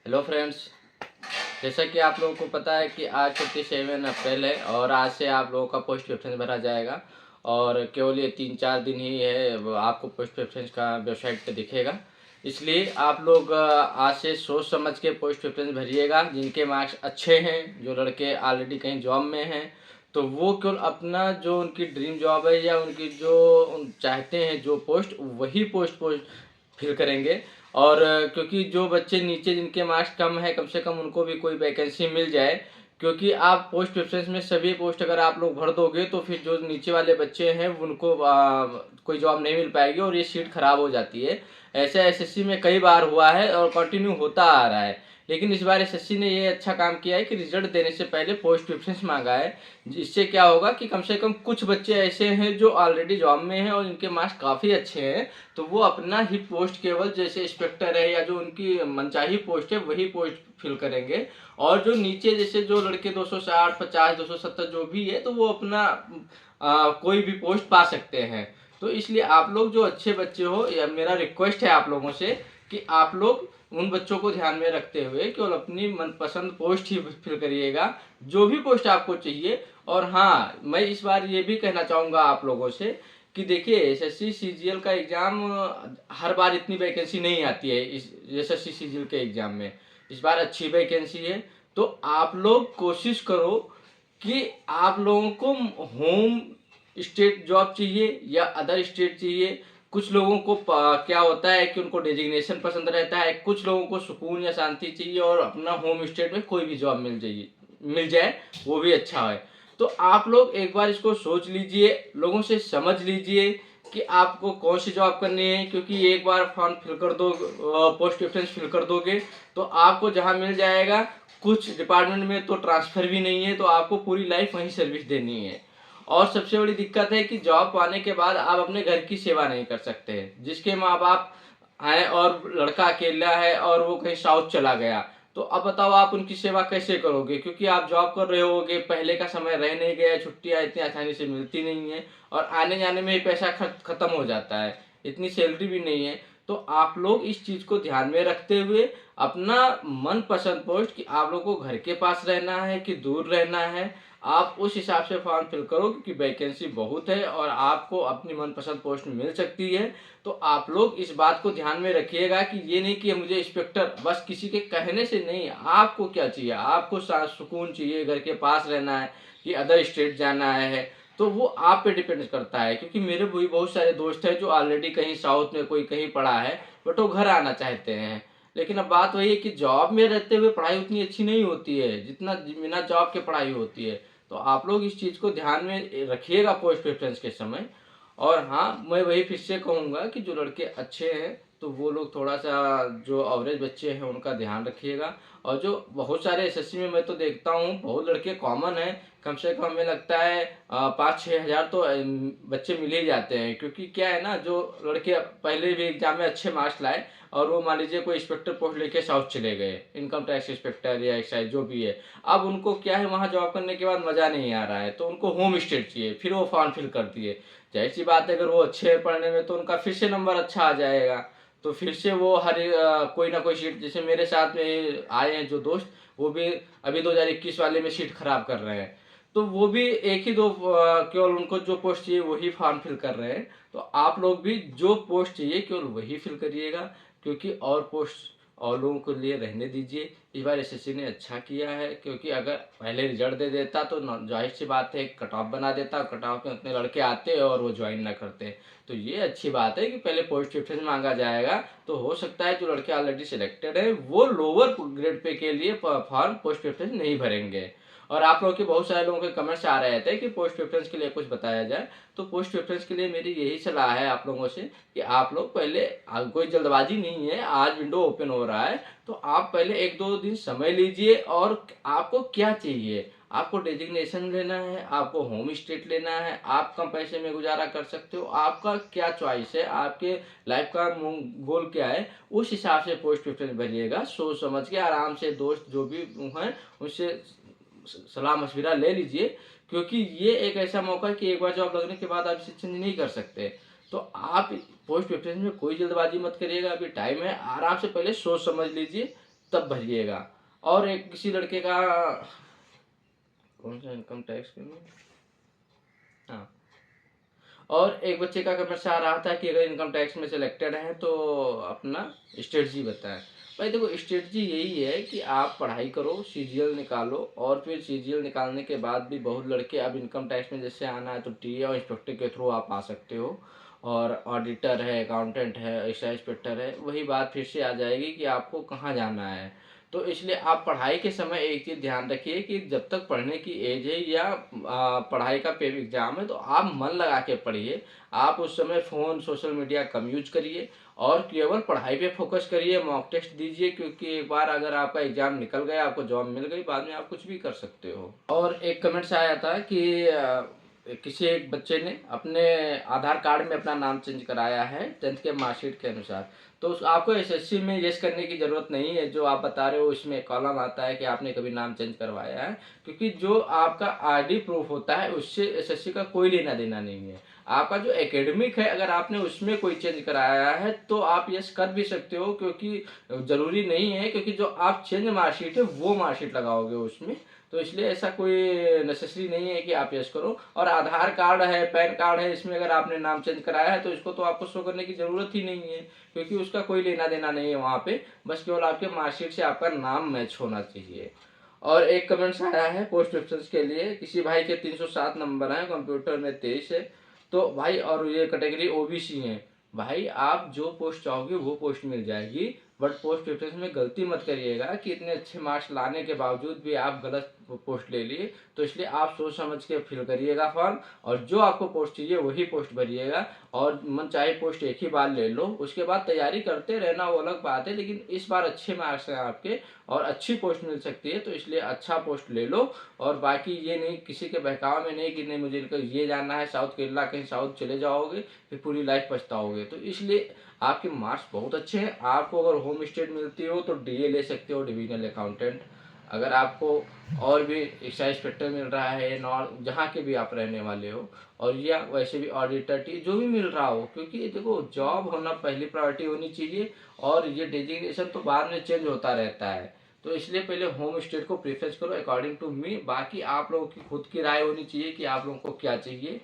Hello friends. जैसा कि आप लोगों को पता है कि आज 27 अप्रैल है और आज से आप लोगों का पोस्ट प्रेफरेंस भरा जाएगा। और केवल ये 3-4 दिन ही है, आपको पोस्ट प्रेफरेंस का वेबसाइट पे दिखेगा। इसलिए आप लोग आज से सोच समझ के पोस्ट प्रेफरेंस भरिएगा। जिनके मार्क्स अच्छे हैं, जो लड़के ऑलरेडी कहीं जॉब में हैं, तो वो केवल अपना जो उनकी ड्रीम जॉब है या उनकी जो चाहते हैं जो पोस्ट, वही पोस्ट फिल करेंगे। और क्योंकि जो बच्चे नीचे जिनके मार्क्स कम है, कम से कम उनको भी कोई वैकेंसी मिल जाए। क्योंकि आप पोस्ट प्रेफरेंस में सभी पोस्ट अगर आप लोग भर दोगे तो फिर जो नीचे वाले बच्चे हैं उनको कोई जॉब नहीं मिल पाएगी और ये सीट खराब हो जाती है। ऐसा एसएससी में कई बार हुआ है और कंटिन्यू होता आ रहा है। लेकिन इस बार एसएससी ने ये अच्छा काम किया है कि रिजल्ट देने से पहले पोस्ट प्रेफरेंस मांगा है। इससे क्या होगा कि कम से कम कुछ बच्चे ऐसे हैं जो ऑलरेडी जॉब में हैं और इनके मार्क्स काफ़ी अच्छे हैं, तो वो अपना ही पोस्ट केवल जैसे इंस्पेक्टर है या जो उनकी मनचाही पोस्ट है वही पोस्ट फिल करेंगे। और जो नीचे जैसे जो लड़के 260, 50, 270 जो भी है, तो वो अपना कोई भी पोस्ट पा सकते हैं। तो इसलिए आप लोग जो अच्छे बच्चे हो, या मेरा रिक्वेस्ट है आप लोगों से कि आप लोग उन बच्चों को ध्यान में रखते हुए केवल अपनी मनपसंद पोस्ट ही फिल करिएगा, जो भी पोस्ट आपको चाहिए। और हाँ, मैं इस बार ये भी कहना चाहूँगा आप लोगों से कि देखिए, एसएससी सीजीएल का एग्ज़ाम हर बार इतनी वैकेंसी नहीं आती है। इस एसएससी सीजीएल के एग्ज़ाम में इस बार अच्छी वैकेंसी है। तो आप लोग कोशिश करो कि आप लोगों को होम स्टेट जॉब चाहिए या अदर स्टेट चाहिए। कुछ लोगों को क्या होता है कि उनको डेजिग्नेशन पसंद रहता है, कुछ लोगों को सुकून या शांति चाहिए और अपना होम स्टेट में कोई भी जॉब मिल जाए वो भी अच्छा है। तो आप लोग एक बार इसको सोच लीजिए, लोगों से समझ लीजिए कि आपको कौन सी जॉब करनी है। क्योंकि एक बार फॉर्म फिल कर दो, पोस्ट प्रेफरेंस फिल कर दोगे तो आपको जहां मिल जाएगा, कुछ डिपार्टमेंट में तो ट्रांसफ़र भी नहीं है, तो आपको पूरी लाइफ वहीं सर्विस देनी है। और सबसे बड़ी दिक्कत है कि जॉब पाने के बाद आप अपने घर की सेवा नहीं कर सकते। जिसके माँ बाप हैं और लड़का अकेला है और वो कहीं साउथ चला गया, तो अब बताओ आप उनकी सेवा कैसे करोगे? क्योंकि आप जॉब कर रहे होगे, पहले का समय रह नहीं गया, छुट्टियाँ इतनी आसानी से मिलती नहीं है और आने जाने में ही पैसा खत्म हो जाता है, इतनी सैलरी भी नहीं है। तो आप लोग इस चीज़ को ध्यान में रखते हुए अपना मनपसंद पोस्ट, कि आप लोग को घर के पास रहना है कि दूर रहना है, आप उस हिसाब से फॉर्म फिल करो। क्योंकि वैकेंसी बहुत है और आपको अपनी मनपसंद पोस्ट मिल सकती है। तो आप लोग इस बात को ध्यान में रखिएगा कि ये नहीं कि मुझे इंस्पेक्टर, बस किसी के कहने से नहीं। आपको क्या चाहिए? आपको सुकून चाहिए, घर के पास रहना है कि अदर स्टेट जाना है, तो वो आप पे डिपेंड करता है। क्योंकि मेरे भी बहुत सारे दोस्त हैं जो ऑलरेडी कहीं साउथ में, कोई कहीं पढ़ा है, बट वो घर आना चाहते हैं। लेकिन अब बात वही है कि जॉब में रहते हुए पढ़ाई उतनी अच्छी नहीं होती है जितना बिना जॉब के पढ़ाई होती है। तो आप लोग इस चीज़ को ध्यान में रखिएगा पोस्ट प्रेफरेंस के समय। और हाँ, मैं वही फिर से कहूँगा कि जो लड़के अच्छे हैं तो वो लोग थोड़ा सा, जो एवरेज बच्चे हैं उनका ध्यान रखिएगा। और जो बहुत सारे एसएससी में मैं तो देखता हूँ बहुत लड़के कॉमन हैं, कम से कम हमें लगता है 5-6 हज़ार तो बच्चे मिल ही जाते हैं। क्योंकि क्या है ना, जो लड़के पहले भी एग्जाम में अच्छे मार्क्स लाए और वो मान लीजिए कोई इंस्पेक्टर पोस्ट लेके साउथ चले गए, इनकम टैक्स इंस्पेक्टर या एक्साइज जो भी है, अब उनको क्या है, वहाँ जॉब करने के बाद मज़ा नहीं आ रहा है, तो उनको होम स्टेट चाहिए। फिर वो फॉर्म फिल कर दिए। जाहिर सी बात है, अगर वो अच्छे हैं पढ़ने में तो उनका फिर से नंबर अच्छा आ जाएगा। तो फिर से वो कोई ना कोई सीट, जैसे मेरे साथ में आए हैं जो दोस्त, वो भी अभी 2021 वाले में सीट खराब कर रहे हैं। तो वो भी एक ही दो केवल उनको जो पोस्ट चाहिए वही फॉर्म फिल कर रहे हैं। तो आप लोग भी जो पोस्ट चाहिए केवल वही फिल करिएगा। क्योंकि और पोस्ट और लोगों के लिए रहने दीजिए। इस बार एसएससी ने अच्छा किया है, क्योंकि अगर पहले रिजल्ट दे देता तो जाहिर सी बात है कट ऑफ बना देता, कट ऑफ में उतने लड़के आते और वो ज्वाइन ना करते। तो ये अच्छी बात है कि पहले पोस्ट प्रेफरेंस मांगा जाएगा। तो हो सकता है जो लड़के ऑलरेडी सिलेक्टेड है वो लोअर ग्रेड पे के लिए फॉर्म पोस्ट प्रेफरेंस नहीं भरेंगे। और आप लोगों के बहुत सारे लोगों के कमेंट्स आ रहे थे कि पोस्ट प्रेफरेंस के लिए कुछ बताया जाए। तो पोस्ट प्रेफरेंस के लिए मेरी यही सलाह है आप लोगों से कि आप लोग पहले, कोई जल्दबाजी नहीं है, आज विंडो ओपन हो रहा है, तो आप पहले 1-2 दिन समय लीजिए। और आपको क्या चाहिए? आपको डेजिग्नेशन लेना है, आपको होम स्टेट लेना है, आप कम पैसे में गुजारा कर सकते हो, आपका क्या चॉइस है, आपके लाइफ का गोल क्या है, उस हिसाब से पोस्ट प्रेफरेंस भरिएगा। सोच समझ के आराम से, दोस्त जो भी हैं उनसे सलाह मशविरा ले लीजिए। क्योंकि ये एक ऐसा मौका है कि एक बार जॉब लगने के बाद आप इसे चेंज नहीं कर सकते। तो आप पोस्ट प्रेफरेंस में कोई जल्दबाजी मत करिएगा, अभी टाइम है, आराम से पहले सोच समझ लीजिए, तब भरिएगा। और एक किसी लड़के का कौन सा इनकम टैक्स हाँ, और एक बच्चे का कमेंट्स आ रहा था कि अगर इनकम टैक्स में सिलेक्टेड है तो अपना स्ट्रेटजी बताएं। भाई देखो, स्ट्रेटजी यही है कि आप पढ़ाई करो, सीजीएल निकालो, और फिर सीजीएल निकालने के बाद भी बहुत लड़के अब इनकम टैक्स में जैसे आना है तो टीए और इंस्पेक्टर के थ्रू आप आ सकते हो, और ऑडिटर है, अकाउंटेंट है, एक्साइज इंस्पेक्टर है, वही बात फिर से आ जाएगी कि आपको कहाँ जाना है। तो इसलिए आप पढ़ाई के समय एक चीज़ ध्यान रखिए कि जब तक पढ़ने की एज है या पढ़ाई का पेपर एग्जाम है तो आप मन लगा के पढ़िए। आप उस समय फ़ोन सोशल मीडिया कम यूज करिए और केवल पढ़ाई पे फोकस करिए, मॉक टेस्ट दीजिए, क्योंकि एक बार अगर आपका एग्जाम निकल गया, आपको जॉब मिल गई, बाद में आप कुछ भी कर सकते हो। और एक कमेंट से आया था कि किसी एक बच्चे ने अपने आधार कार्ड में अपना नाम चेंज कराया है 10th के मार्कशीट के अनुसार। तो आपको एसएससी में यस करने की ज़रूरत नहीं है, जो आप बता रहे हो उसमें कॉलम आता है कि आपने कभी नाम चेंज करवाया है, क्योंकि जो आपका आईडी प्रूफ होता है उससे एसएससी का कोई लेना देना नहीं है। आपका जो एकेडमिक है, अगर आपने उसमें कोई चेंज कराया है तो आप यस कर भी सकते हो, क्योंकि ज़रूरी नहीं है, क्योंकि जो आप चेंज मार्कशीट है वो मार्कशीट लगाओगे उसमें। तो इसलिए ऐसा कोई नेसेसरी नहीं है कि आप यस करो। और आधार कार्ड है, पैन कार्ड है, इसमें अगर आपने नाम चेंज कराया है तो इसको तो आपको शो करने की ज़रूरत ही नहीं है, क्योंकि उसका कोई लेना देना नहीं है वहाँ पे। बस केवल आपके मार्कशीट से आपका नाम मैच होना चाहिए। और एक कमेंट्स आया है पोस्ट ऑप्शन के लिए, किसी भाई के 307 नंबर हैं, कंप्यूटर में 23 है, तो भाई और ये कैटेगरी ओबीसी है। भाई आप जो पोस्ट चाहोगे वो पोस्ट मिल जाएगी, बट पोस्ट ऑप्शन में गलती मत करिएगा कि इतने अच्छे मार्क्स लाने के बावजूद भी आप गलत पोस्ट ले लिए। तो इसलिए आप सोच समझ के फिल करिएगा फॉर्म, और जो आपको पोस्ट चाहिए वही पोस्ट भरिएगा। और मन चाहे पोस्ट एक ही बार ले लो, उसके बाद तैयारी करते रहना वो अलग बात है, लेकिन इस बार अच्छे मार्क्स हैं आपके और अच्छी पोस्ट मिल सकती है, तो इसलिए अच्छा पोस्ट ले लो। और बाकी ये नहीं, किसी के बहकाव में नहीं कि नहीं मुझे ये जानना है साउथ केरला, कहीं साउथ चले जाओगे फिर पूरी लाइफ पछताओगे। तो इसलिए आपके मार्क्स बहुत अच्छे हैं। आपको अगर होम स्टेट मिलती हो तो डीए ले सकते हो, डिविजनल अकाउंटेंट। अगर आपको और भी एक्साइज इंस्पेक्टर मिल रहा है नॉर्थ, जहाँ के भी आप रहने वाले हो, और या वैसे भी ऑडिटर टी जो भी मिल रहा हो, क्योंकि देखो जॉब होना पहली प्रायोरिटी होनी चाहिए, और ये डेजिग्नेशन तो बाद में चेंज होता रहता है। तो इसलिए पहले होम स्टेट को प्रेफरेंस करो अकॉर्डिंग टू मी। बाकी आप लोगों की खुद की राय होनी चाहिए कि आप लोगों को क्या चाहिए।